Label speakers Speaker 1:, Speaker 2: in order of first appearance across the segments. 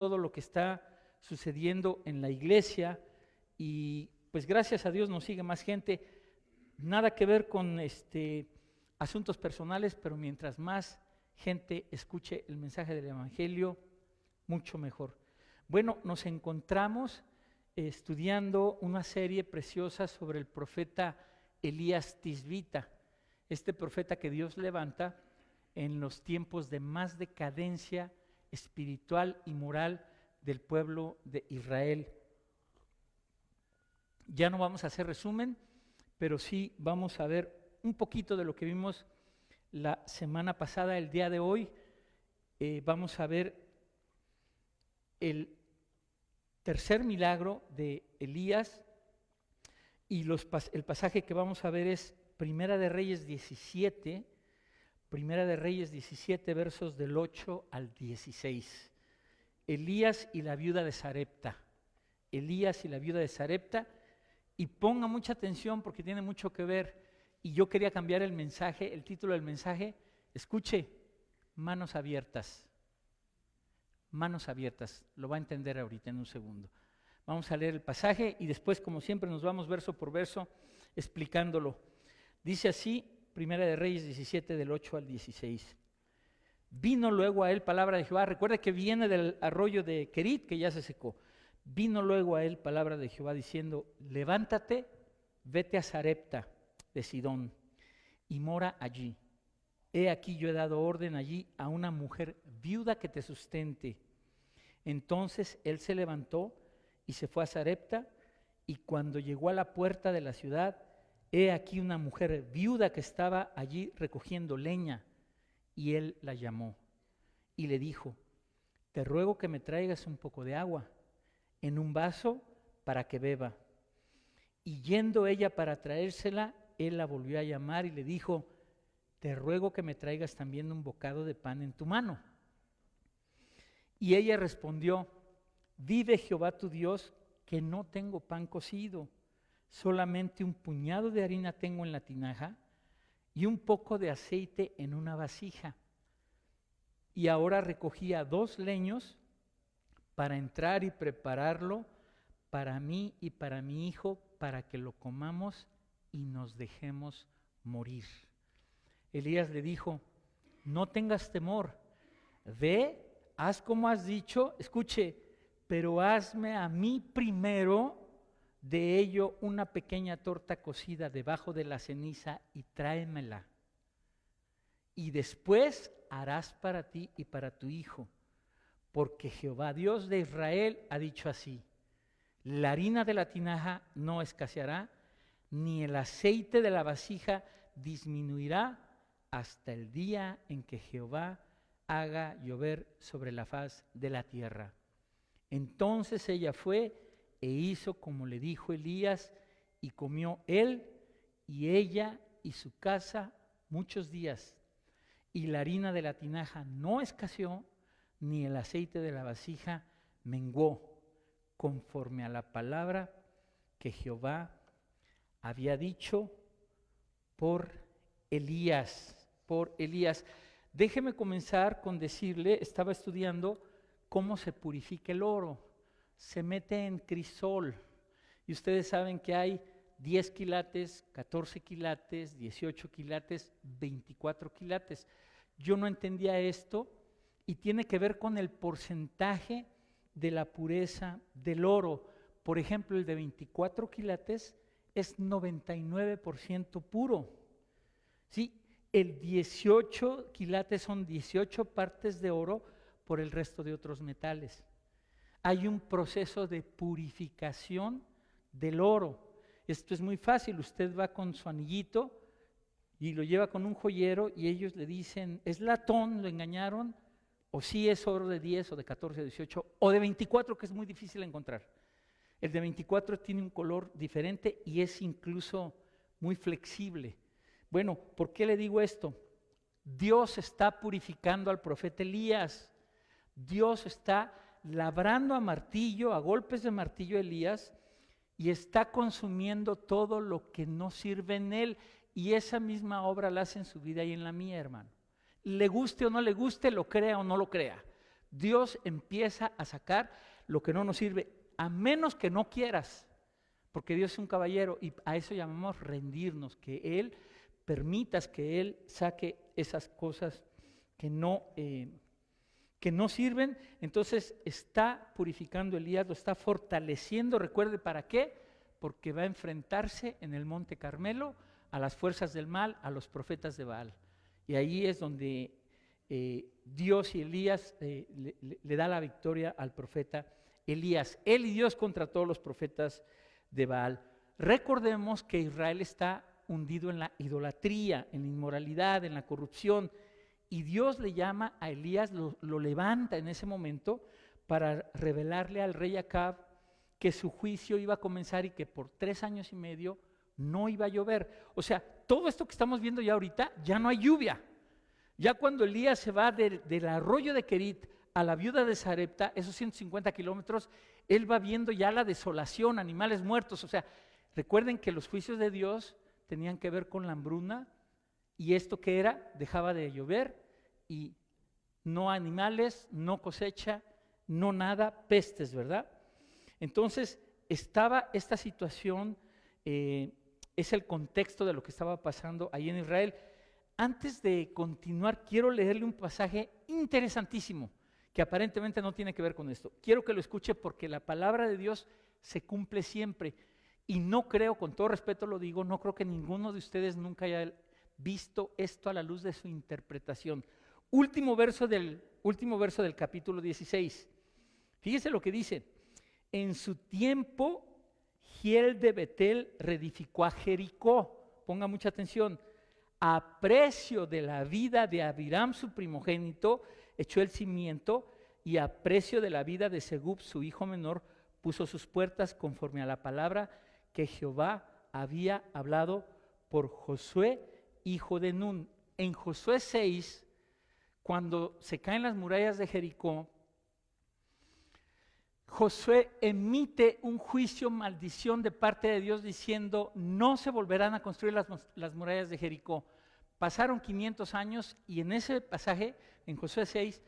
Speaker 1: todo lo que está sucediendo en la iglesia y pues gracias a Dios nos sigue más gente. Nada que ver con asuntos personales, pero mientras más gente escuche el mensaje del Evangelio, mucho mejor. Bueno, nos encontramos estudiando una serie preciosa sobre el profeta Elías Tisbita, este profeta que Dios levanta en los tiempos de más decadencia espiritual y moral del pueblo de Israel. Ya no vamos a hacer resumen, pero sí vamos a ver un poquito de lo que vimos la semana pasada. El día de hoy vamos a ver el tercer milagro de Elías y el pasaje que vamos a ver es Primera de Reyes 17, versos del 8 al 16. Elías y la viuda de Sarepta. Y ponga mucha atención porque tiene mucho que ver. Y yo quería cambiar el mensaje, el título del mensaje. Escuche, manos abiertas. Manos abiertas. Lo va a entender ahorita en un segundo. Vamos a leer el pasaje y después, como siempre, nos vamos verso por verso explicándolo. Dice así, Primera de Reyes 17, del 8 al 16. Vino luego a él palabra de Jehová. Recuerda que viene del arroyo de Querit, que ya se secó. Vino luego a él palabra de Jehová diciendo: levántate, vete a Sarepta de Sidón y mora allí. He aquí yo he dado orden allí a una mujer viuda que te sustente. Entonces él se levantó y se fue a Sarepta, y cuando llegó a la puerta de la ciudad, he aquí una mujer viuda que estaba allí recogiendo leña, y él la llamó y le dijo: te ruego que me traigas un poco de agua en un vaso para que beba. Y yendo ella para traérsela, él la volvió a llamar y le dijo: te ruego que me traigas también un bocado de pan en tu mano. Y ella respondió: vive Jehová tu Dios, que no tengo pan cocido, solamente un puñado de harina tengo en la tinaja y un poco de aceite en una vasija. Y ahora recogía 2 leños para entrar y prepararlo para mí y para mi hijo, para que lo comamos y nos dejemos morir. Elías le dijo: no tengas temor, ve, haz como has dicho, escuche, pero hazme a mí primero de ello una pequeña torta cocida debajo de la ceniza y tráemela. Y después harás para ti y para tu hijo, porque Jehová Dios de Israel ha dicho así: la harina de la tinaja no escaseará, ni el aceite de la vasija disminuirá hasta el día en que Jehová haga llover sobre la faz de la tierra. Entonces ella fue e hizo como le dijo Elías, y comió él y ella y su casa muchos días. Y la harina de la tinaja no escaseó, ni el aceite de la vasija menguó, conforme a la palabra que Jehová había dicho por Elías. Déjeme comenzar con decirle, estaba estudiando cómo se purifica el oro. Se mete en crisol, y ustedes saben que hay 10 quilates, 14 quilates, 18 quilates, 24 quilates. Yo no entendía esto, y tiene que ver con el porcentaje de la pureza del oro. Por ejemplo, el de 24 quilates es 99% puro. ¿Sí? El 18 quilates son 18 partes de oro por el resto de otros metales. Hay un proceso de purificación del oro. Esto es muy fácil. Usted va con su anillito y lo lleva con un joyero y ellos le dicen: ¿es latón? ¿Lo engañaron? O sí es oro de 10 o de 14 o 18 o de 24, que es muy difícil encontrar. El de 24 tiene un color diferente y es incluso muy flexible. Bueno, ¿por qué le digo esto? Dios está purificando al profeta Elías. Dios está labrando a martillo, a golpes de martillo a Elías, y está consumiendo todo lo que no sirve en él. Y esa misma obra la hace en su vida y en la mía, hermano. Le guste o no le guste, lo crea o no lo crea. Dios empieza a sacar lo que no nos sirve, a menos que no quieras, porque Dios es un caballero y a eso llamamos rendirnos, que Él permitas que Él saque esas cosas que no sirven. Entonces está purificando Elías, lo está fortaleciendo. Recuerde, ¿para qué? Porque va a enfrentarse en el Monte Carmelo a las fuerzas del mal, a los profetas de Baal. Y ahí es donde Dios y Elías le da la victoria al profeta Elías. Él y Dios contra todos los profetas de Baal. Recordemos que Israel está hundido en la idolatría, en la inmoralidad, en la corrupción. Y Dios le llama a Elías, lo levanta en ese momento para revelarle al rey Acab que su juicio iba a comenzar y que por 3 años y medio no iba a llover. O sea, todo esto que estamos viendo ya ahorita, ya no hay lluvia. Ya cuando Elías se va del arroyo de Querit a la viuda de Sarepta, esos 150 kilómetros, él va viendo ya la desolación, animales muertos. O sea, recuerden que los juicios de Dios tenían que ver con la hambruna, y esto que era, dejaba de llover y no animales, no cosecha, no nada, pestes, ¿verdad? Entonces estaba esta situación, es el contexto de lo que estaba pasando ahí en Israel. Antes de continuar, quiero leerle un pasaje interesantísimo que aparentemente no tiene que ver con esto. Quiero que lo escuche porque la palabra de Dios se cumple siempre. Y no creo, con todo respeto lo digo, no creo que ninguno de ustedes nunca haya visto esto a la luz de su interpretación. Último verso del capítulo 16. Fíjese lo que dice. En su tiempo, Giel de Betel reedificó a Jericó. Ponga mucha atención. A precio de la vida de Abiram, su primogénito, echó el cimiento, y a precio de la vida de Segub, su hijo menor, puso sus puertas conforme a la palabra que Jehová había hablado por Josué, hijo de Nun. En Josué 6, cuando se caen las murallas de Jericó, Josué emite un juicio, maldición de parte de Dios diciendo: no se volverán a construir las murallas de Jericó. Pasaron 500 años y en ese pasaje, en Josué 6,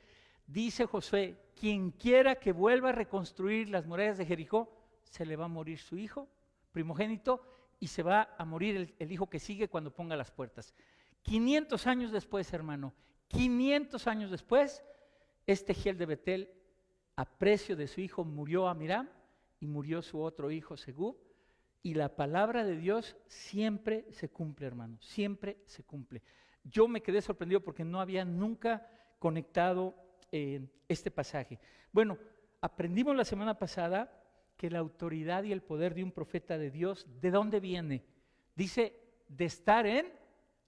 Speaker 1: dice Josué: quien quiera que vuelva a reconstruir las murallas de Jericó, se le va a morir su hijo primogénito y se va a morir el hijo que sigue cuando ponga las puertas. 500 años después, hermano, 500 años después, este Giel de Betel, a precio de su hijo, murió Amiram y murió su otro hijo Segub, y la palabra de Dios siempre se cumple, hermano, siempre se cumple. Yo me quedé sorprendido porque no había nunca conectado este pasaje. Bueno, aprendimos la semana pasada que la autoridad y el poder de un profeta de Dios, ¿de dónde viene? Dice, de estar en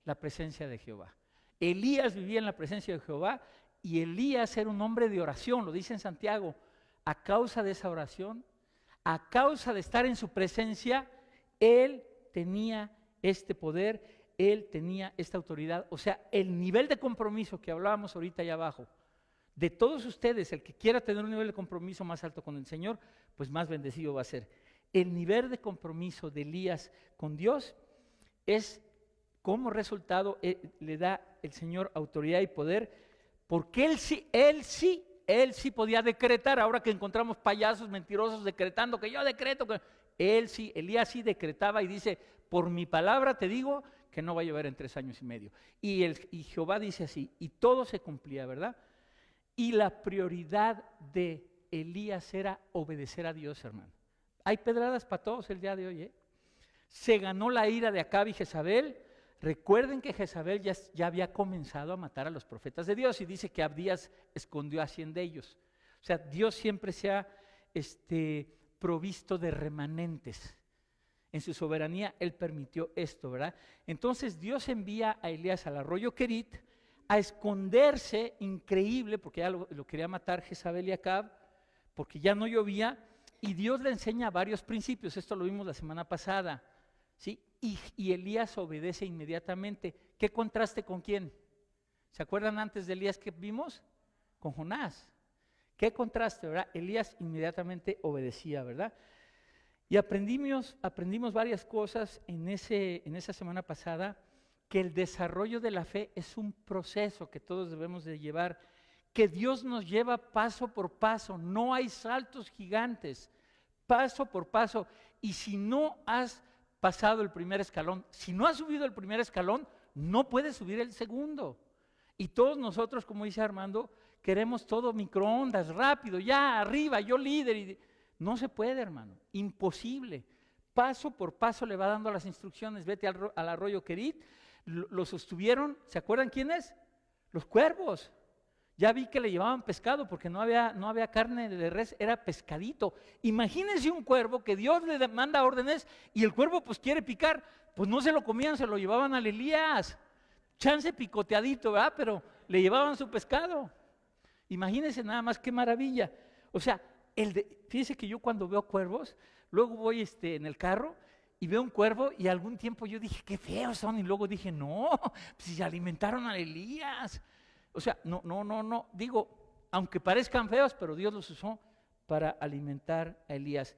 Speaker 1: la presencia de Jehová. Elías vivía en la presencia de Jehová, y Elías era un hombre de oración, lo dice en Santiago. A causa de esa oración, a causa de estar en su presencia, él tenía este poder, él tenía esta autoridad. O sea, el nivel de compromiso que hablábamos ahorita allá abajo, de todos ustedes, el que quiera tener un nivel de compromiso más alto con el Señor, pues más bendecido va a ser. El nivel de compromiso de Elías con Dios es, como resultado, le da el Señor autoridad y poder, porque él sí podía decretar. Ahora que encontramos payasos mentirosos decretando que yo decreto, Elías sí decretaba y dice: por mi palabra te digo que no va a llover en 3 años y medio. Y Jehová dice así, y todo se cumplía, ¿verdad? Y la prioridad de Elías era obedecer a Dios, hermano. Hay pedradas para todos el día de hoy, ¿eh? Se ganó la ira de Acab y Jezabel. Recuerden que Jezabel ya había comenzado a matar a los profetas de Dios, y dice que Abdías escondió a 100 de ellos. O sea, Dios siempre se ha provisto de remanentes. En su soberanía Él permitió esto, ¿verdad? Entonces Dios envía a Elías al arroyo Querit a esconderse, increíble, porque ya lo quería matar Jezabel y Acab, porque ya no llovía, y Dios le enseña varios principios. Esto lo vimos la semana pasada, ¿sí? Y Elías obedece inmediatamente. ¿Qué contraste con quién? ¿Se acuerdan antes de Elías que vimos? Con Jonás. ¿Qué contraste, verdad? Elías inmediatamente obedecía, ¿verdad? Y aprendimos varias cosas en esa semana pasada, que el desarrollo de la fe es un proceso que todos debemos de llevar, que Dios nos lleva paso por paso, no hay saltos gigantes, paso por paso. Y si no has pasado el primer escalón, si no has subido el primer escalón, no puedes subir el segundo. Y todos nosotros, como dice Armando, queremos todo microondas, rápido, ya, arriba, yo líder. No se puede, hermano, imposible. Paso por paso le va dando las instrucciones. Vete al arroyo Querit, lo sostuvieron, ¿se acuerdan quiénes? Los cuervos. Ya vi que le llevaban pescado porque no había carne de res, era pescadito. Imagínense un cuervo que Dios le manda órdenes y el cuervo pues quiere picar, pues no se lo comían, se lo llevaban al Elías. Chance picoteadito, ¿verdad? Pero le llevaban su pescado. Imagínense nada más qué maravilla. O sea, fíjese que yo cuando veo cuervos, luego voy en el carro y veo un cuervo y algún tiempo yo dije, qué feos son, y luego dije, no, pues si se alimentaron a Elías. O sea, no, digo, aunque parezcan feos, pero Dios los usó para alimentar a Elías.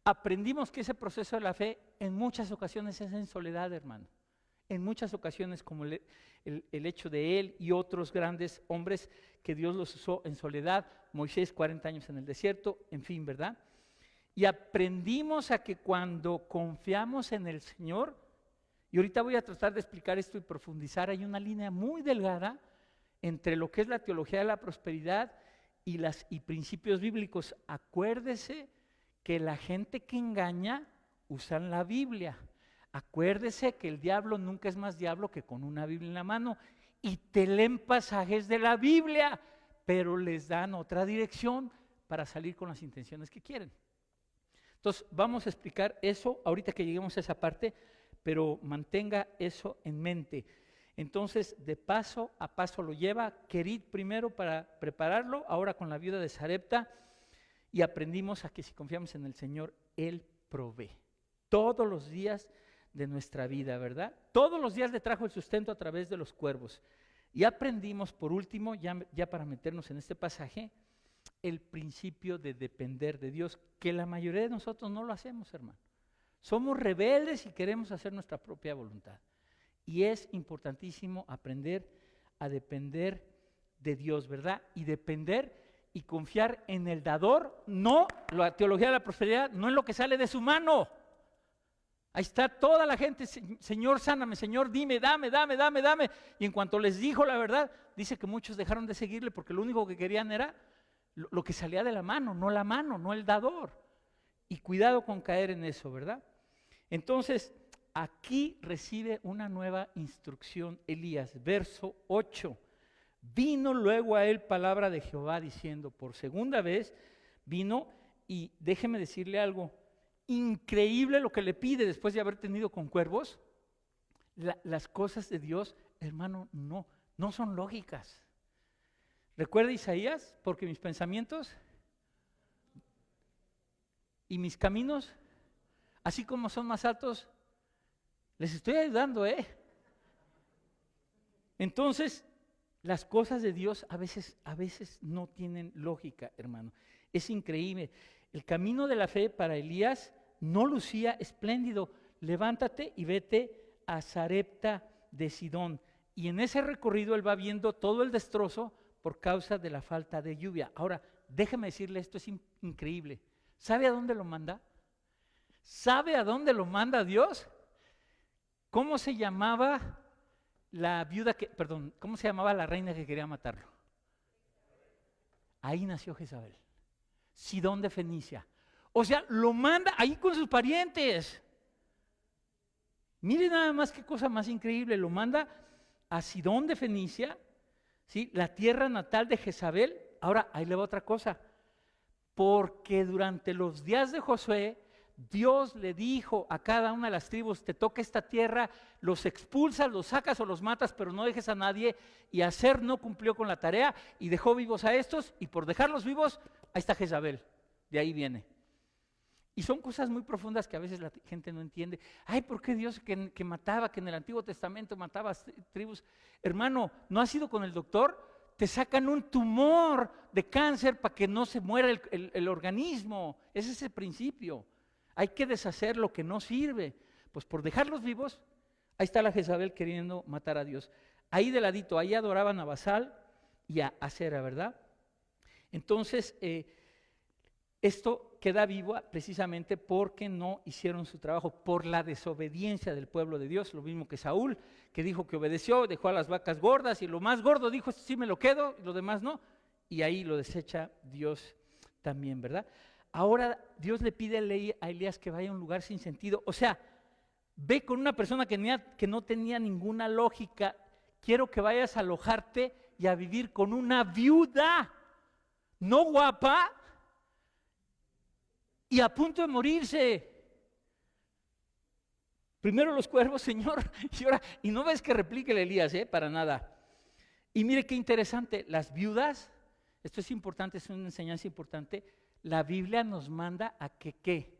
Speaker 1: Aprendimos que ese proceso de la fe en muchas ocasiones es en soledad, hermano. En muchas ocasiones, como el hecho de él y otros grandes hombres que Dios los usó en soledad, Moisés 40 años en el desierto, en fin, ¿verdad? Y aprendimos a que cuando confiamos en el Señor, y ahorita voy a tratar de explicar esto y profundizar, hay una línea muy delgada entre lo que es la teología de la prosperidad y principios bíblicos. Acuérdese que la gente que engaña usan la Biblia. Acuérdese que el diablo nunca es más diablo que con una Biblia en la mano. Y te leen pasajes de la Biblia, pero les dan otra dirección para salir con las intenciones que quieren. Entonces, vamos a explicar eso ahorita que lleguemos a esa parte, pero mantenga eso en mente. Entonces, de paso a paso lo lleva. Querit primero para prepararlo, ahora con la viuda de Sarepta, y aprendimos a que si confiamos en el Señor, Él provee. Todos los días de nuestra vida, ¿verdad? Todos los días le trajo el sustento a través de los cuervos. Y aprendimos, por último, ya para meternos en este pasaje, el principio de depender de Dios, que la mayoría de nosotros no lo hacemos, hermano. Somos rebeldes y queremos hacer nuestra propia voluntad. Y es importantísimo aprender a depender de Dios, ¿verdad? Y depender y confiar en el dador, no, la teología de la prosperidad, no en lo que sale de su mano. Ahí está toda la gente, Señor, sáname, Señor, dime, dame. Y en cuanto les dijo la verdad, dice que muchos dejaron de seguirle porque lo único que querían era lo que salía de la mano, no el dador. Y cuidado con caer en eso, ¿verdad? Entonces, aquí recibe una nueva instrucción Elías, verso 8. Vino luego a él palabra de Jehová diciendo, por segunda vez vino, y déjeme decirle algo, increíble lo que le pide después de haber tenido con cuervos. Las cosas de Dios, hermano, no son lógicas. ¿Recuerda Isaías? Porque mis pensamientos y mis caminos, así como son más altos, les estoy ayudando, Entonces, las cosas de Dios a veces no tienen lógica, hermano. Es increíble. El camino de la fe para Elías no lucía espléndido. Levántate y vete a Sarepta de Sidón. Y en ese recorrido él va viendo todo el destrozo por causa de la falta de lluvia. Ahora, déjeme decirle, esto es increíble. ¿Sabe a dónde lo manda? ¿Sabe a dónde lo manda Dios? ¿Cómo se llamaba cómo se llamaba la reina que quería matarlo? Ahí nació Jezabel. Sidón de Fenicia. O sea, lo manda ahí con sus parientes. Miren nada más qué cosa más increíble. Lo manda a Sidón de Fenicia, ¿sí? La tierra natal de Jezabel. Ahora, ahí le va otra cosa. Porque durante los días de Josué, Dios le dijo a cada una de las tribus, te toca esta tierra, los expulsas, los sacas o los matas, pero no dejes a nadie. Y Aser no cumplió con la tarea y dejó vivos a estos, y por dejarlos vivos, ahí está Jezabel, de ahí viene. Y son cosas muy profundas que a veces la gente no entiende. Ay, ¿por qué Dios que mataba, que en el Antiguo Testamento mataba tribus? Hermano, ¿no has ido con el doctor? Te sacan un tumor de cáncer para que no se muera el organismo. Ese es el principio. Hay que deshacer lo que no sirve. Pues por dejarlos vivos, ahí está la Jezabel queriendo matar a Dios. Ahí de ladito, ahí adoraban a Basal y a Asera, ¿verdad? Entonces, esto queda vivo precisamente porque no hicieron su trabajo, por la desobediencia del pueblo de Dios, lo mismo que Saúl, que dijo que obedeció, dejó a las vacas gordas y lo más gordo dijo, esto sí me lo quedo, y lo demás no, y ahí lo desecha Dios también, ¿verdad? Ahora Dios le pide a Elías que vaya a un lugar sin sentido, o sea, ve con una persona que no tenía ninguna lógica, quiero que vayas a alojarte y a vivir con una viuda, no guapa, y a punto de morirse. Primero los cuervos, Señor, y no ves que replique el Elías, para nada. Y mire qué interesante, las viudas, esto es importante, es una enseñanza importante, la Biblia nos manda a que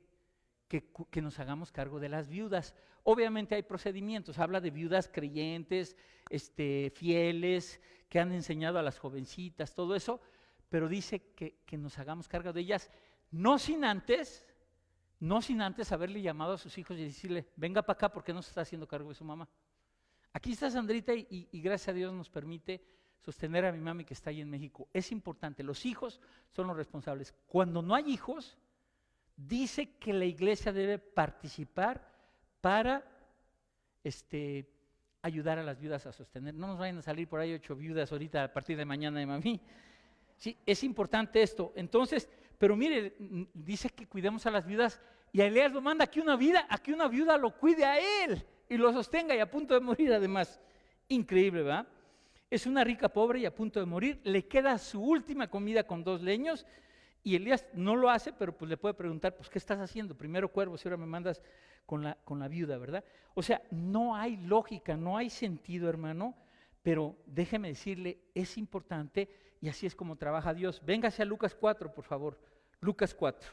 Speaker 1: nos hagamos cargo de las viudas. Obviamente hay procedimientos, habla de viudas creyentes, fieles, que han enseñado a las jovencitas, todo eso, pero dice que nos hagamos cargo de ellas, no sin antes haberle llamado a sus hijos y decirle, venga para acá porque no se está haciendo cargo de su mamá. Aquí está Sandrita y gracias a Dios nos permite sostener a mi mami que está ahí en México. Es importante, los hijos son los responsables. Cuando no hay hijos, dice que la iglesia debe participar para ayudar a las viudas a sostener. No nos vayan a salir por ahí 8 viudas ahorita a partir de mañana de mami. Sí, es importante esto. Entonces, pero mire, dice que cuidemos a las viudas y a Elías lo manda a que una viuda lo cuide a él y lo sostenga y a punto de morir además. Increíble, ¿verdad? Es una rica pobre y a punto de morir, le queda su última comida con 2 leños y Elías no lo hace, pero pues le puede preguntar, pues ¿qué estás haciendo? Primero cuervos y ahora me mandas con la viuda, ¿verdad? O sea, no hay lógica, no hay sentido, hermano, pero déjeme decirle, es importante y así es como trabaja Dios. Véngase a Lucas 4, por favor, Lucas 4.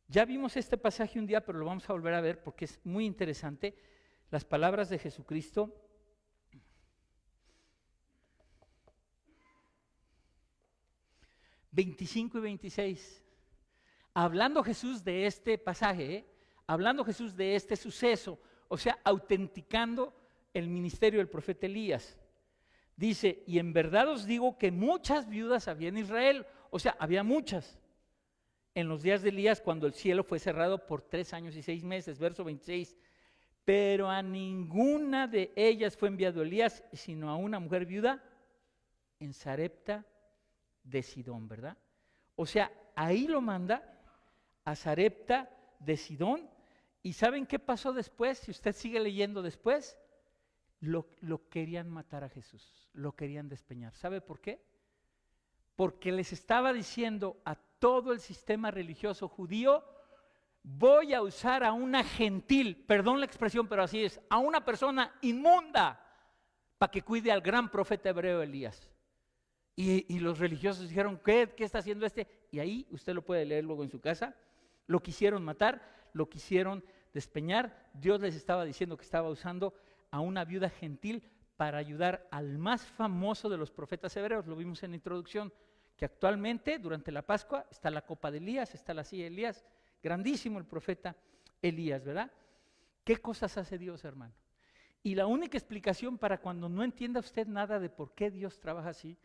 Speaker 1: Ya vimos este pasaje un día, pero lo vamos a volver a ver porque es muy interesante. Las palabras de Jesucristo. ...25 y 26... Hablando Jesús de este pasaje, hablando Jesús de este suceso, o sea, autenticando el ministerio del profeta Elías. Dice, y en verdad os digo que muchas viudas había en Israel, o sea, había muchas, en los días de Elías cuando el cielo fue cerrado por 3 años y 6 meses, verso 26. Pero a ninguna de ellas fue enviado Elías, sino a una mujer viuda en Sarepta de Sidón, ¿verdad? O sea, ahí lo manda a Sarepta de Sidón. ¿Y saben qué pasó después? Si usted sigue leyendo después, lo querían matar a Jesús, lo querían despeñar. ¿Sabe por qué? Porque les estaba diciendo a todo el sistema religioso judío, voy a usar a una gentil, perdón la expresión, pero así es, a una persona inmunda para que cuide al gran profeta hebreo Elías. Y los religiosos dijeron, ¿qué está haciendo este? Y ahí usted lo puede leer luego en su casa. Lo quisieron matar, lo quisieron despeñar. Dios les estaba diciendo que estaba usando a una viuda gentil para ayudar al más famoso de los profetas hebreos. Lo vimos en la introducción, que actualmente durante la Pascua está la copa de Elías, está la silla de Elías. Grandísimo el profeta Elías, ¿verdad? ¿Qué cosas hace Dios, hermano? Y la única explicación para cuando no entienda usted nada de por qué Dios trabaja así,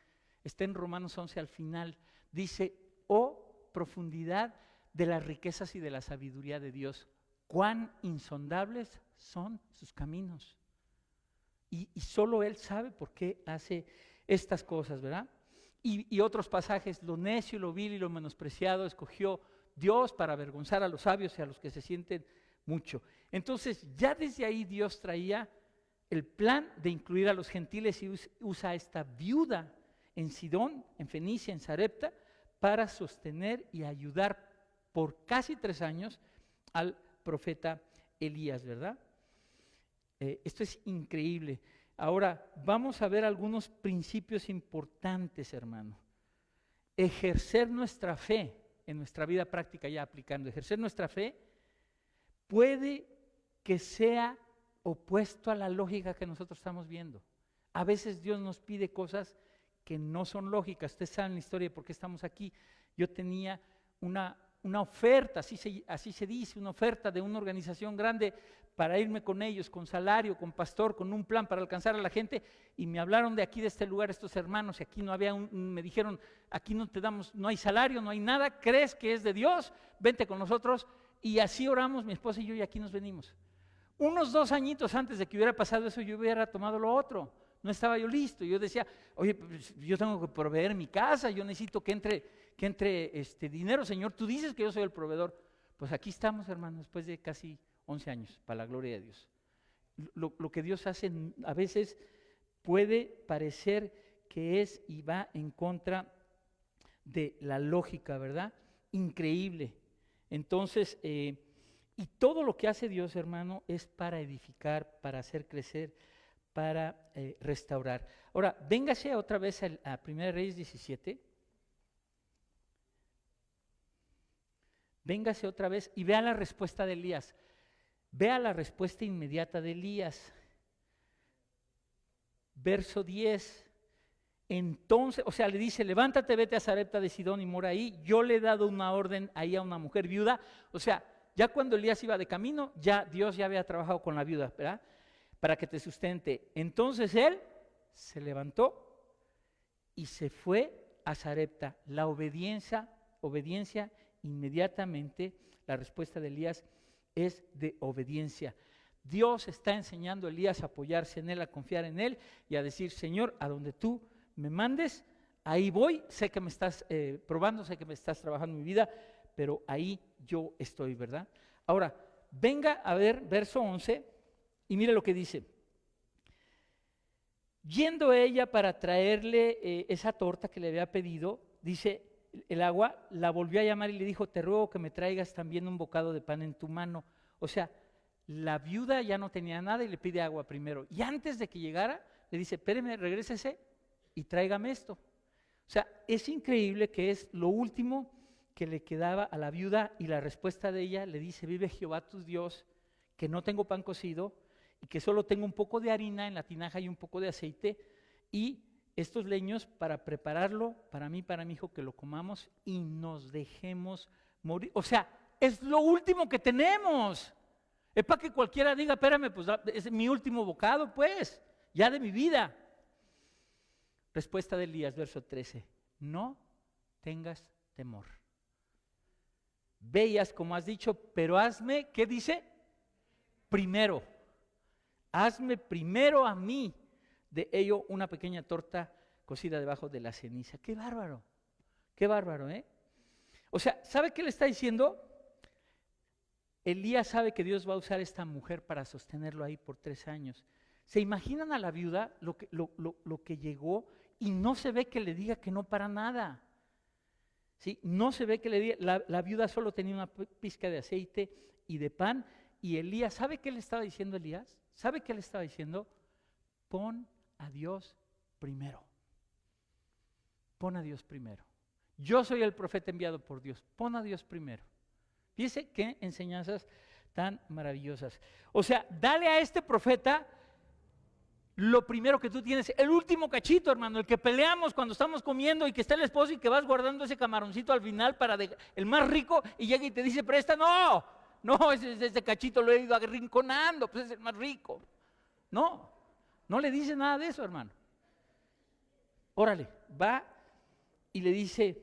Speaker 1: está en Romanos 11 al final. Dice, oh profundidad de las riquezas y de la sabiduría de Dios, cuán insondables son sus caminos. Y solo Él sabe por qué hace estas cosas, ¿verdad? Y otros pasajes, lo necio, lo vil y lo menospreciado escogió Dios para avergonzar a los sabios y a los que se sienten mucho. Entonces, ya desde ahí Dios traía el plan de incluir a los gentiles y usa a esta viuda en Sidón, en Fenicia, en Sarepta, para sostener y ayudar por casi 3 años al profeta Elías, ¿verdad? Esto es increíble. Ahora, vamos a ver algunos principios importantes, hermano. Ejercer nuestra fe en nuestra vida práctica, ya aplicando, ejercer nuestra fe puede que sea opuesto a la lógica que nosotros estamos viendo. A veces Dios nos pide cosas que no son lógicas. Ustedes saben la historia de por qué estamos aquí. Yo tenía una una oferta, así se dice, una oferta de una organización grande para irme con ellos, con salario, con pastor, con un plan para alcanzar a la gente, y me hablaron de aquí, de este lugar, estos hermanos, y aquí no había, me dijeron, aquí no te damos, no hay salario, no hay nada, ¿crees que es de Dios? Vente con nosotros, y así oramos mi esposa y yo, y aquí nos venimos. Unos 2 añitos antes de que hubiera pasado eso, yo hubiera tomado lo otro, no estaba yo listo, yo decía, oye, pues, yo tengo que proveer mi casa, yo necesito que entre dinero, Señor, tú dices que yo soy el proveedor. Pues aquí estamos, hermanos, después de casi 11 años, para la gloria de Dios. Lo que Dios hace a veces puede parecer que es y va en contra de la lógica, ¿verdad? Increíble. Entonces, y todo lo que hace Dios, hermano, es para edificar, para hacer crecer, para restaurar. Ahora, véngase otra vez a 1 Reyes 17. Véngase otra vez y vea la respuesta de Elías. Vea la respuesta inmediata de Elías. Verso 10. Entonces, o sea, le dice, levántate, vete a Sarepta de Sidón y mora ahí. Yo le he dado una orden ahí a una mujer viuda. O sea, ya cuando Elías iba de camino, Dios ya había trabajado con la viuda, ¿verdad? Para que te sustente. Entonces él se levantó y se fue a Sarepta. La obediencia inmediatamente, la respuesta de Elías es de obediencia. Dios está enseñando a Elías a apoyarse en él, a confiar en él y a decir, Señor, a donde tú me mandes, ahí voy, sé que me estás probando, sé que me estás trabajando en mi vida, pero ahí yo estoy, ¿verdad? Ahora, venga a ver verso 11 y mire lo que dice. Yendo ella para traerle esa torta que le había pedido, dice, el agua la volvió a llamar y le dijo, te ruego que me traigas también un bocado de pan en tu mano. O sea, la viuda ya no tenía nada y le pide agua primero. Y antes de que llegara, le dice, espéreme, regrésese y tráigame esto. O sea, es increíble que es lo último que le quedaba a la viuda y la respuesta de ella le dice, vive Jehová tu Dios, que no tengo pan cocido y que solo tengo un poco de harina en la tinaja y un poco de aceite y estos leños para prepararlo para mí, para mi hijo, que lo comamos y nos dejemos morir. O sea, es lo último que tenemos. Es para que cualquiera diga, espérame, pues es mi último bocado, pues, ya de mi vida. Respuesta de Elías, verso 13. No tengas temor. Veas como has dicho, pero hazme, ¿qué dice? Primero. Hazme primero a mí de ello una pequeña torta cocida debajo de la ceniza. Qué bárbaro, ¿eh? O sea, ¿sabe qué le está diciendo? Elías sabe que Dios va a usar a esta mujer para sostenerlo ahí por 3 años. ¿Se imaginan a la viuda lo que llegó y no se ve que le diga que no para nada? ¿Sí? No se ve que le diga, la viuda solo tenía una pizca de aceite y de pan y Elías, ¿sabe qué le estaba diciendo Elías? ¿Sabe qué le estaba diciendo? Pon a Dios primero. Pon a Dios primero. Yo soy el profeta enviado por Dios. Pon a Dios primero. Fíjese qué enseñanzas tan maravillosas. O sea, dale a este profeta lo primero que tú tienes, el último cachito, hermano, el que peleamos cuando estamos comiendo y que está el esposo y que vas guardando ese camaroncito al final para el más rico y llega y te dice, presta, no, ese cachito lo he ido arrinconando, pues es el más rico. No le dice nada de eso, hermano. Órale, va y le dice,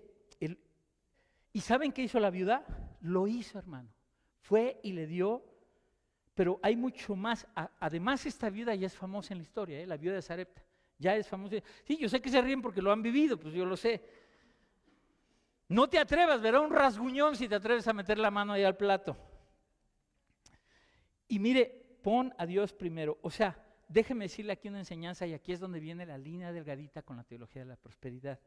Speaker 1: ¿y saben qué hizo la viuda? Lo hizo, hermano. Fue y le dio, pero hay mucho más. Además, esta viuda ya es famosa en la historia, la viuda de Sarepta. Ya es famosa. Sí, yo sé que se ríen porque lo han vivido, pues yo lo sé. No te atrevas, verá un rasguñón si te atreves a meter la mano ahí al plato. Y mire, pon a Dios primero. O sea, déjeme decirle aquí una enseñanza y aquí es donde viene la línea delgadita con la teología de la prosperidad.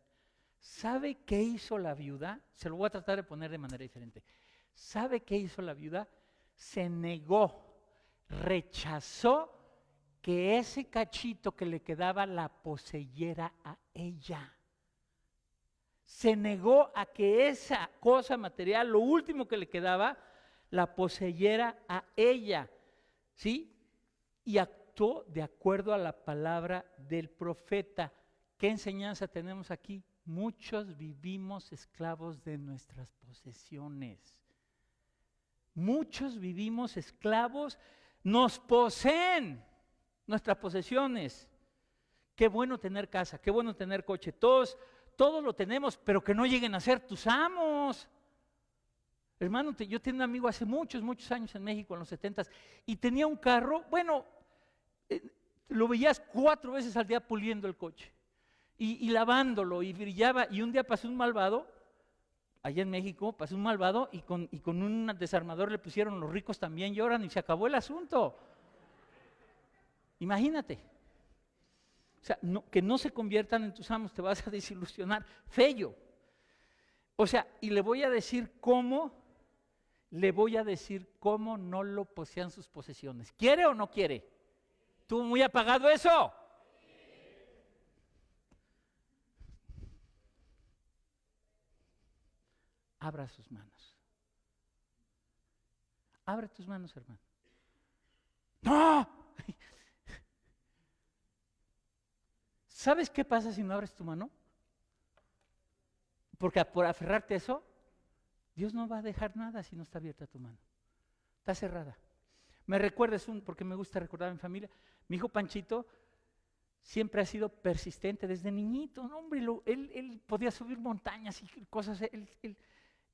Speaker 1: ¿Sabe qué hizo la viuda? Se lo voy a tratar de poner de manera diferente. ¿Sabe qué hizo la viuda? Se negó, rechazó que ese cachito que le quedaba la poseyera a ella. Se negó a que esa cosa material, lo último que le quedaba, la poseyera a ella. ¿Sí? Y actuó de acuerdo a la palabra del profeta. ¿Qué enseñanza tenemos aquí? muchos vivimos esclavos de nuestras posesiones. Muchos vivimos esclavos, nos poseen nuestras posesiones. Qué bueno tener casa, qué bueno tener coche, todos lo tenemos, pero que no lleguen a ser tus amos. Hermano, yo tenía un amigo hace muchos años en México, en los 70s, y tenía un carro, bueno, lo veías 4 veces al día puliendo el coche, y lavándolo, y brillaba, y un día pasó un malvado, allá en México, pasó un malvado, y con un desarmador le pusieron los ricos también lloran, y se acabó el asunto. Imagínate. O sea, que no se conviertan en tus amos, te vas a desilusionar, feo. O sea, y le voy a decir cómo no lo posean sus posesiones. ¿Quiere o no quiere? ¿Tú muy apagado eso? Abra sus manos. Abre tus manos, hermano. ¡No! ¿Sabes qué pasa si no abres tu mano? Porque por aferrarte a eso, Dios no va a dejar nada si no está abierta tu mano. Está cerrada. Me recuerdas, porque me gusta recordar a mi familia, mi hijo Panchito siempre ha sido persistente desde niñito, ¿no, hombre? Él podía subir montañas y cosas,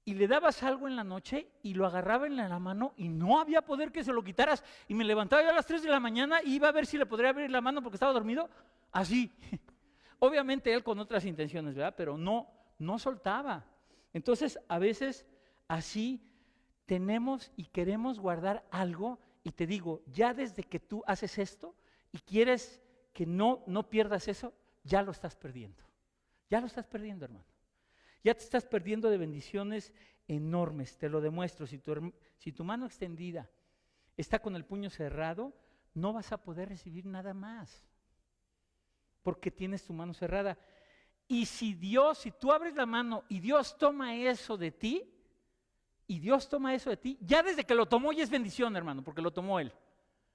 Speaker 1: y le dabas algo en la noche y lo agarraba en la mano y no había poder que se lo quitaras, y me levantaba yo a las 3 de la mañana y iba a ver si le podría abrir la mano porque estaba dormido, así. Obviamente él con otras intenciones, ¿verdad? Pero no soltaba. Entonces, a veces así tenemos y queremos guardar algo, y te digo, ya desde que tú haces esto y quieres que no pierdas eso, ya lo estás perdiendo. Ya lo estás perdiendo, hermano. Ya te estás perdiendo de bendiciones enormes, te lo demuestro. Si tu mano extendida está con el puño cerrado, no vas a poder recibir nada más, porque tienes tu mano cerrada. Y si tú abres la mano y Dios toma eso de ti, ya desde que lo tomó ya es bendición, hermano, porque lo tomó Él.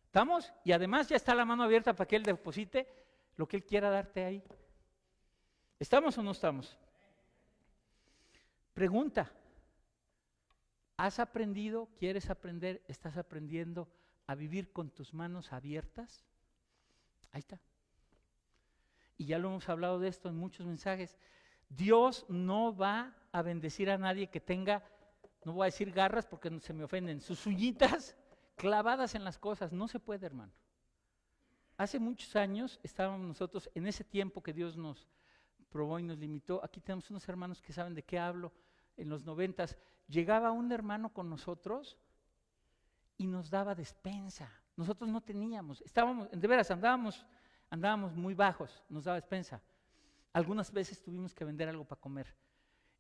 Speaker 1: ¿Estamos? Y además ya está la mano abierta para que Él deposite lo que Él quiera darte ahí. ¿Estamos o no estamos? Pregunta, ¿has aprendido, quieres aprender, estás aprendiendo a vivir con tus manos abiertas? Ahí está. Y ya lo hemos hablado de esto en muchos mensajes. Dios no va a bendecir a nadie que tenga, no voy a decir garras porque no se me ofenden, sus uñitas clavadas en las cosas. No se puede, hermano. Hace muchos años estábamos nosotros, en ese tiempo que Dios nos probó y nos limitó, aquí tenemos unos hermanos que saben de qué hablo. En los 90s llegaba un hermano con nosotros y nos daba despensa. Nosotros no teníamos, de veras andábamos muy bajos, nos daba despensa. Algunas veces tuvimos que vender algo para comer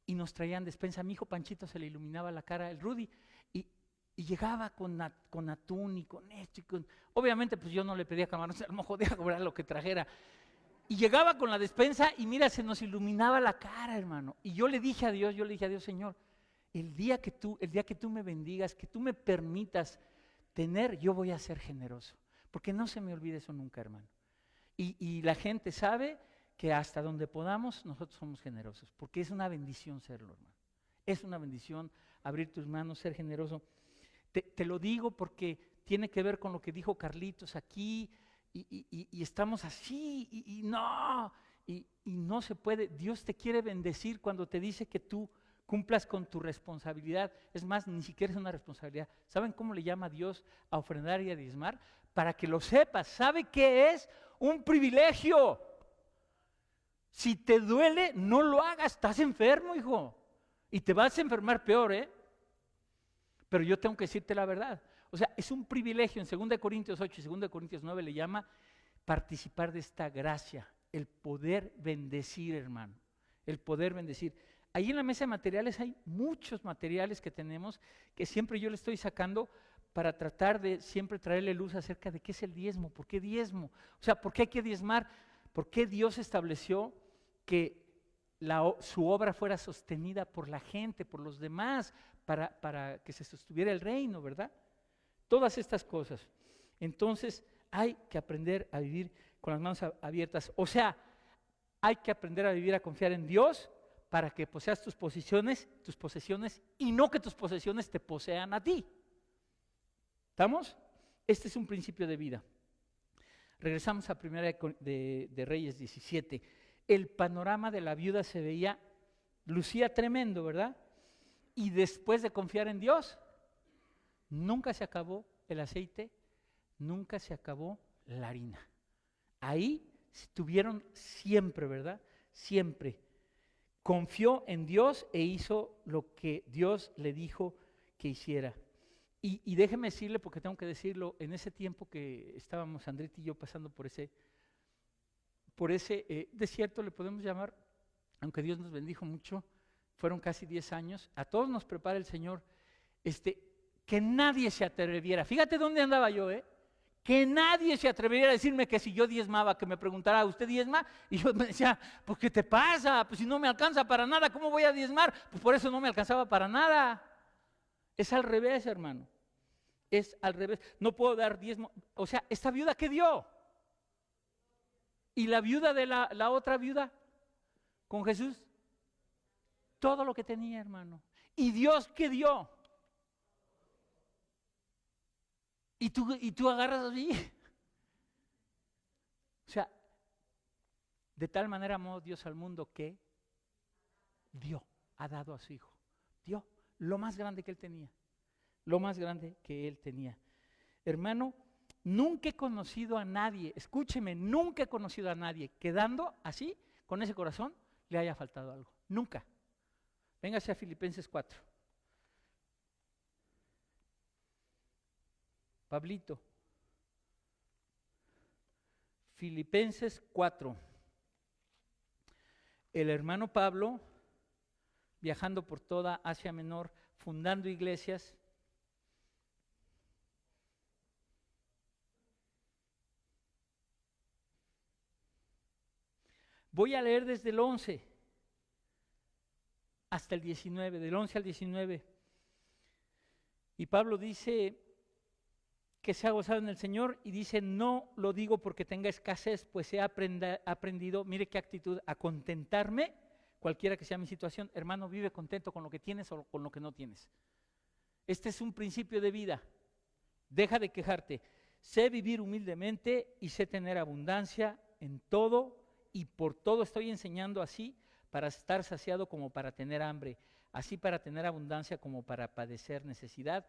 Speaker 1: y nos traían despensa. A mi hijo Panchito se le iluminaba la cara, el Rudy, y llegaba con atún y con esto. Obviamente pues yo no le pedía camarones al mojo de cobrar lo que trajera. Y llegaba con la despensa y mira, se nos iluminaba la cara, hermano. Y yo le dije a Dios, Señor, el día que tú me bendigas, que tú me permitas tener, yo voy a ser generoso. Porque no se me olvide eso nunca, hermano. Y la gente sabe que hasta donde podamos, nosotros somos generosos. Porque es una bendición serlo, hermano. Es una bendición abrir tus manos, ser generoso. Te lo digo porque tiene que ver con lo que dijo Carlitos aquí. Y estamos así, y no se puede. Dios te quiere bendecir cuando te dice que tú cumplas con tu responsabilidad. Es más, ni siquiera es una responsabilidad. ¿Saben cómo le llama Dios a ofrendar y a diezmar? Para que lo sepas, ¿sabe qué es? Un privilegio. Si te duele, no lo hagas, estás enfermo, hijo. Y te vas a enfermar peor, Pero yo tengo que decirte la verdad. O sea, es un privilegio. En 2 Corintios 8 y 2 Corintios 9 le llama participar de esta gracia, el poder bendecir, hermano, el poder bendecir. Ahí en la mesa de materiales hay muchos materiales que tenemos, que siempre yo le estoy sacando para tratar de siempre traerle luz acerca de qué es el diezmo, por qué diezmo, o sea, por qué hay que diezmar, por qué Dios estableció que su obra fuera sostenida por la gente, por los demás, para que se sostuviera el reino, ¿verdad? Todas estas cosas. Entonces hay que aprender a vivir con las manos abiertas. O sea, hay que aprender a vivir, a confiar en Dios para que poseas tus posesiones y no que tus posesiones te posean a ti. ¿Estamos? Este es un principio de vida. Regresamos a Primera de Reyes 17. El panorama de la viuda se veía, lucía tremendo, ¿verdad? Y después de confiar en Dios, nunca se acabó el aceite, nunca se acabó la harina. Ahí estuvieron siempre, ¿verdad? Siempre. Confió en Dios e hizo lo que Dios le dijo que hiciera. Y déjeme decirle, porque tengo que decirlo, en ese tiempo que estábamos Andrita y yo pasando por ese desierto, le podemos llamar, aunque Dios nos bendijo mucho, fueron casi 10 años, a todos nos prepara el Señor, que nadie se atreviera, fíjate dónde andaba yo, que nadie se atreviera a decirme que si yo diezmaba, que me preguntara, ¿usted diezma? Y yo me decía, pues ¿qué te pasa? Pues si no me alcanza para nada, ¿cómo voy a diezmar? Pues por eso no me alcanzaba para nada. Es al revés, hermano. Es al revés. No puedo dar diezmo. O sea, ¿esta viuda qué dio? Y la viuda de la otra viuda con Jesús, todo lo que tenía, hermano. ¿Y Dios qué dio? Y tú agarras así. O sea, de tal manera amó Dios al mundo que ha dado a su Hijo. Dio lo más grande que Él tenía. Lo más grande que Él tenía. Hermano, nunca he conocido a nadie, escúcheme, nunca he conocido a nadie que dando así, con ese corazón, le haya faltado algo. Nunca. Véngase a Filipenses 4. Pablito. Filipenses 4. El hermano Pablo, viajando por toda Asia Menor, fundando iglesias. Voy a leer desde el 11 hasta el 19, del 11 al 19. Y Pablo dice que se ha gozado en el Señor y dice, no lo digo porque tenga escasez, pues he aprendido, mire qué actitud, a contentarme, cualquiera que sea mi situación. Hermano, vive contento con lo que tienes o con lo que no tienes. Este es un principio de vida. Deja de quejarte. Sé vivir humildemente y sé tener abundancia en todo y por todo estoy enseñando así para estar saciado como para tener hambre, así para tener abundancia como para padecer necesidad.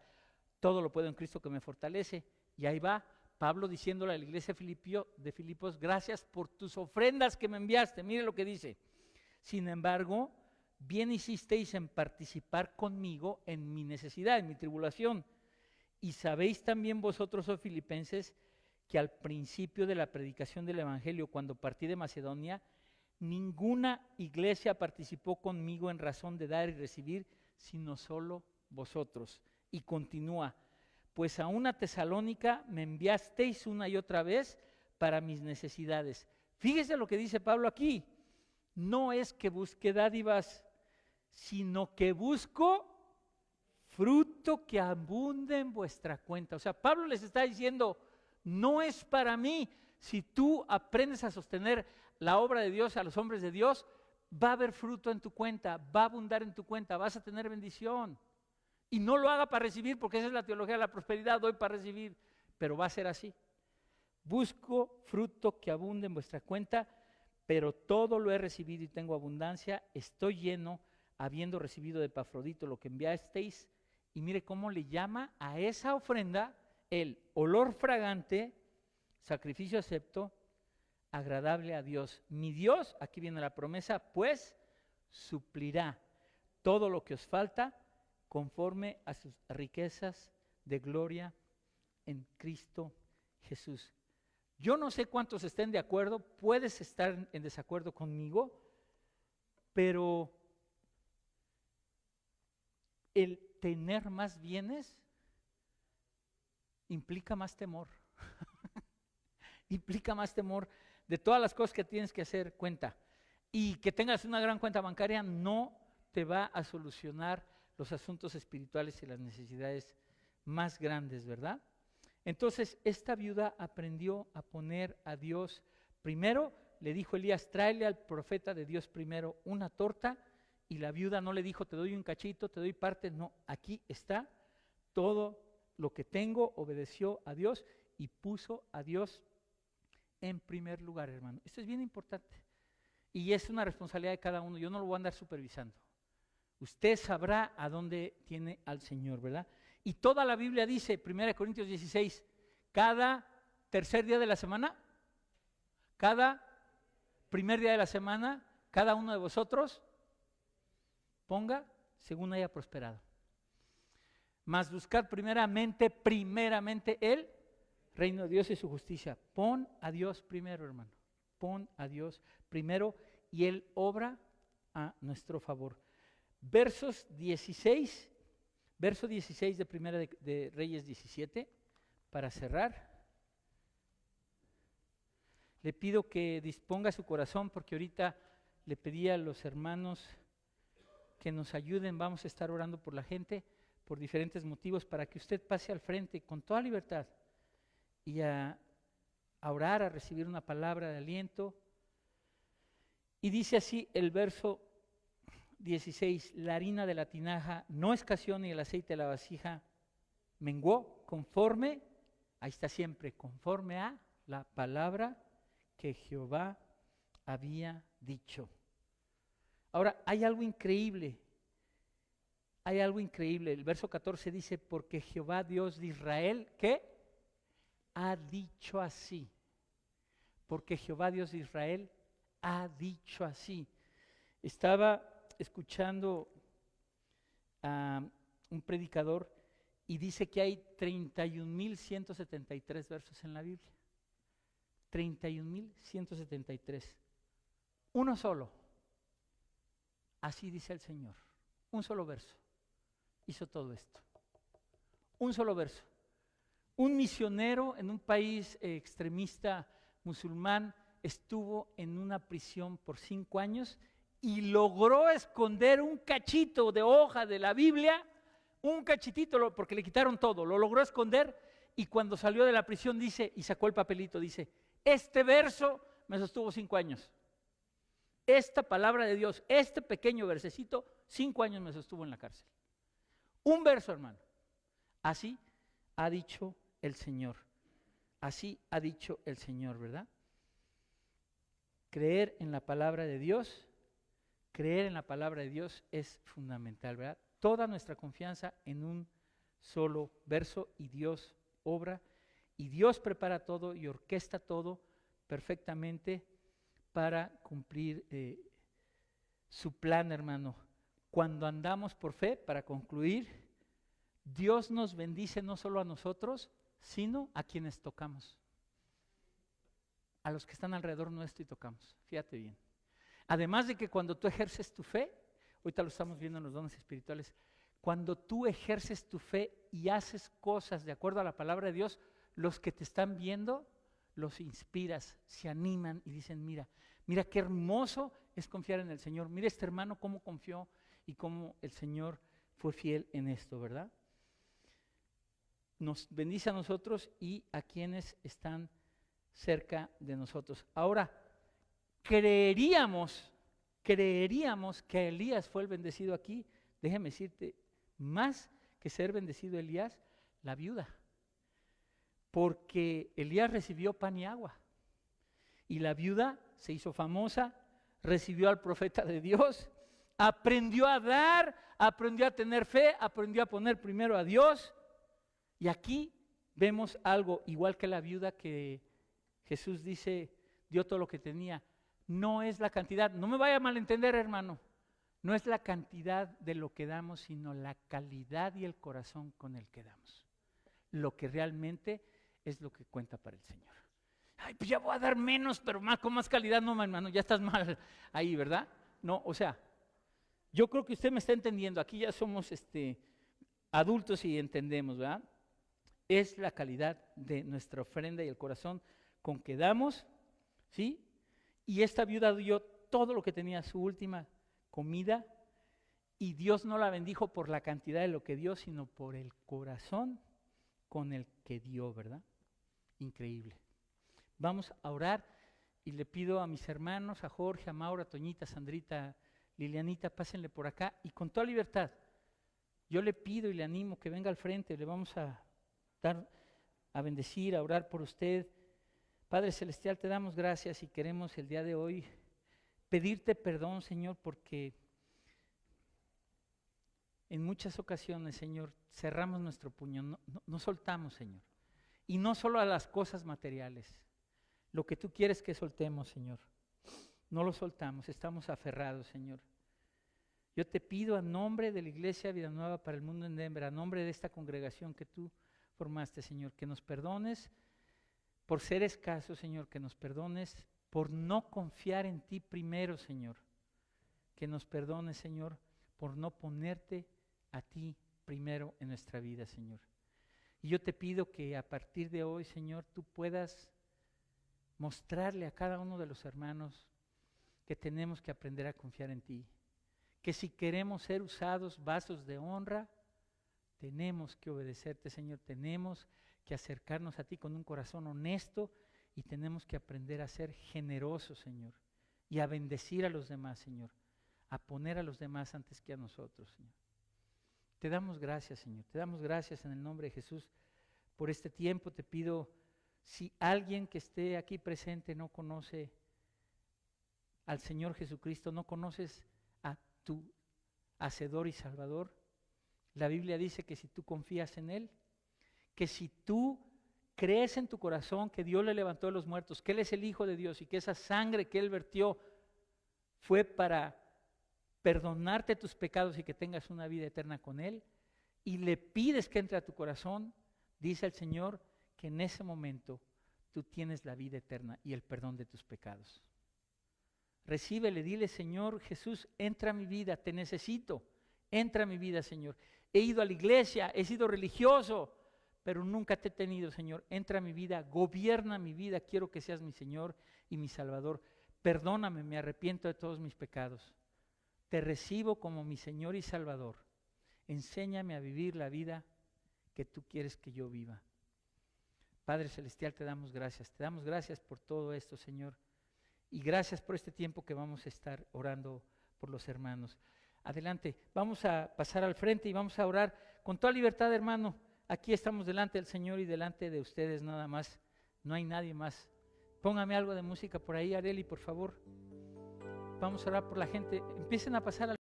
Speaker 1: Todo lo puedo en Cristo que me fortalece. Y ahí va Pablo diciéndole a la iglesia de Filipos, gracias por tus ofrendas que me enviaste. Mire lo que dice. Sin embargo, bien hicisteis en participar conmigo en mi necesidad, en mi tribulación. Y sabéis también vosotros, oh filipenses, que al principio de la predicación del Evangelio, cuando partí de Macedonia, ninguna iglesia participó conmigo en razón de dar y recibir, sino solo vosotros. Y continúa, pues a una Tesalónica me enviasteis una y otra vez para mis necesidades. Fíjese lo que dice Pablo aquí, no es que busque dádivas, sino que busco fruto que abunde en vuestra cuenta. O sea, Pablo les está diciendo, no es para mí. Si tú aprendes a sostener la obra de Dios a los hombres de Dios, va a haber fruto en tu cuenta, va a abundar en tu cuenta, vas a tener bendición. Y no lo haga para recibir, porque esa es la teología de la prosperidad, doy para recibir, pero va a ser así. Busco fruto que abunde en vuestra cuenta, pero todo lo he recibido y tengo abundancia, estoy lleno, habiendo recibido de Epafrodito lo que enviasteis. Y mire cómo le llama a esa ofrenda el olor fragante, sacrificio acepto, agradable a Dios. Mi Dios, aquí viene la promesa, pues suplirá todo lo que os falta conforme a sus riquezas de gloria en Cristo Jesús. Yo no sé cuántos estén de acuerdo, puedes estar en desacuerdo conmigo, pero el tener más bienes implica más temor. Implica más temor de todas las cosas que tienes que hacer cuenta. Y que tengas una gran cuenta bancaria no te va a solucionar los asuntos espirituales y las necesidades más grandes, ¿verdad? Entonces, esta viuda aprendió a poner a Dios primero le dijo Elías, tráele al profeta de Dios primero una torta, y la viuda no le dijo, te doy un cachito, te doy parte, no, aquí está todo lo que tengo. Obedeció a Dios y puso a Dios en primer lugar, hermano. Esto es bien importante y es una responsabilidad de cada uno. Yo no lo voy a andar supervisando. Usted sabrá a dónde tiene al Señor, ¿verdad? Y toda la Biblia dice, 1 Corintios 16, cada tercer día de la semana, cada primer día de la semana, cada uno de vosotros ponga según haya prosperado. Mas buscad primeramente el reino de Dios y su justicia. Pon a Dios primero, hermano. Pon a Dios primero y Él obra a nuestro favor. Verso 16 de Primera de Reyes 17, para cerrar. Le pido que disponga su corazón, porque ahorita le pedí a los hermanos que nos ayuden. Vamos a estar orando por la gente, por diferentes motivos, para que usted pase al frente con toda libertad y a orar, a recibir una palabra de aliento. Y dice así el verso 16, la harina de la tinaja no escaseó ni el aceite de la vasija menguó, conforme, ahí está siempre, conforme a la palabra que Jehová había dicho. Ahora, hay algo increíble, el verso 14 dice, porque Jehová Dios de Israel, ¿qué? Ha dicho así, porque Jehová Dios de Israel ha dicho así. Estaba escuchando a un predicador y dice que hay 31,173 versos en la Biblia. 31,173. Uno solo. Así dice el Señor. Un solo verso. Hizo todo esto. Un solo verso. Un misionero en un país extremista musulmán estuvo en una prisión por 5 años y logró esconder un cachito de hoja de la Biblia, un cachitito, porque le quitaron todo, lo logró esconder, y cuando salió de la prisión dice, y sacó el papelito, dice, este verso me sostuvo 5 años. Esta palabra de Dios, este pequeño versecito, 5 años me sostuvo en la cárcel. Un verso, hermano. Así ha dicho el Señor. Así ha dicho el Señor, ¿verdad? Creer en la palabra de Dios es fundamental, ¿verdad? Toda nuestra confianza en un solo verso, y Dios obra, y Dios prepara todo y orquesta todo perfectamente para cumplir su plan, hermano. Cuando andamos por fe, para concluir, Dios nos bendice no solo a nosotros, sino a quienes tocamos, a los que están alrededor nuestro y tocamos. Fíjate bien. Además de que cuando tú ejerces tu fe, ahorita lo estamos viendo en los dones espirituales, cuando tú ejerces tu fe y haces cosas de acuerdo a la palabra de Dios, los que te están viendo, los inspiras, se animan y dicen, mira qué hermoso es confiar en el Señor. Mira este hermano cómo confió y cómo el Señor fue fiel en esto, ¿verdad? Nos bendice a nosotros y a quienes están cerca de nosotros. Ahora, creeríamos que Elías fue el bendecido aquí. Déjame decirte, más que ser bendecido Elías, la viuda. Porque Elías recibió pan y agua. Y la viuda se hizo famosa, recibió al profeta de Dios, aprendió a dar, aprendió a tener fe, aprendió a poner primero a Dios. Y aquí vemos algo igual que la viuda, que Jesús dice, dio todo lo que tenía. No es la cantidad, no me vaya a malentender, hermano, no es la cantidad de lo que damos, sino la calidad y el corazón con el que damos. Lo que realmente es lo que cuenta para el Señor. Ay, pues ya voy a dar menos, pero con más calidad. No, hermano, ya estás mal ahí, ¿verdad? No, o sea, yo creo que usted me está entendiendo. Aquí ya somos adultos y entendemos, ¿verdad? Es la calidad de nuestra ofrenda y el corazón con que damos, ¿sí? Y esta viuda dio todo lo que tenía, su última comida, y Dios no la bendijo por la cantidad de lo que dio, sino por el corazón con el que dio, ¿verdad? Increíble. Vamos a orar Y le pido a mis hermanos, a Jorge, a Maura, a Toñita, a Sandrita, Lilianita, pásenle por acá y con toda libertad. Yo le pido y le animo que venga al frente, le vamos a dar, a bendecir, a orar por usted. Padre Celestial, te damos gracias y queremos el día de hoy pedirte perdón, Señor, porque en muchas ocasiones, Señor, cerramos nuestro puño, no soltamos, Señor. Y no solo a las cosas materiales, lo que tú quieres que soltemos, Señor. No lo soltamos, estamos aferrados, Señor. Yo te pido a nombre de la Iglesia Vida Nueva para el Mundo en Denver, a nombre de esta congregación que tú formaste, Señor, que nos perdones por ser escasos, Señor, que nos perdones por no confiar en ti primero, Señor. Que nos perdones, Señor, por no ponerte a ti primero en nuestra vida, Señor. Y yo te pido que a partir de hoy, Señor, tú puedas mostrarle a cada uno de los hermanos que tenemos que aprender a confiar en ti. Que si queremos ser usados vasos de honra, tenemos que obedecerte, Señor. Tenemos que acercarnos a ti con un corazón honesto y tenemos que aprender a ser generosos, Señor. Y a bendecir a los demás, Señor. A poner a los demás antes que a nosotros, Señor. Te damos gracias, Señor. Te damos gracias en el nombre de Jesús por este tiempo. Te pido, si alguien que esté aquí presente no conoce al Señor Jesucristo, no conoces a tu Hacedor y Salvador, la Biblia dice que si tú confías en Él, que si tú crees en tu corazón que Dios le levantó de los muertos, que Él es el Hijo de Dios y que esa sangre que Él vertió fue para perdonarte tus pecados y que tengas una vida eterna con Él, y le pides que entre a tu corazón, dice el Señor que en ese momento tú tienes la vida eterna y el perdón de tus pecados. Recíbele, dile: Señor Jesús, entra a mi vida, te necesito, entra a mi vida, Señor. He ido a la iglesia, he sido religioso, pero nunca te he tenido, Señor. Entra a mi vida, gobierna mi vida, quiero que seas mi Señor y mi Salvador. Perdóname, me arrepiento de todos mis pecados. Te recibo como mi Señor y Salvador. Enséñame a vivir la vida que tú quieres que yo viva. Padre Celestial, te damos gracias por todo esto, Señor. Y gracias por este tiempo que vamos a estar orando por los hermanos. Adelante, vamos a pasar al frente y vamos a orar con toda libertad, hermano. Aquí estamos delante del Señor y delante de ustedes nada más. No hay nadie más. Póngame algo de música por ahí, Areli, por favor. Vamos a orar por la gente. Empiecen a pasar al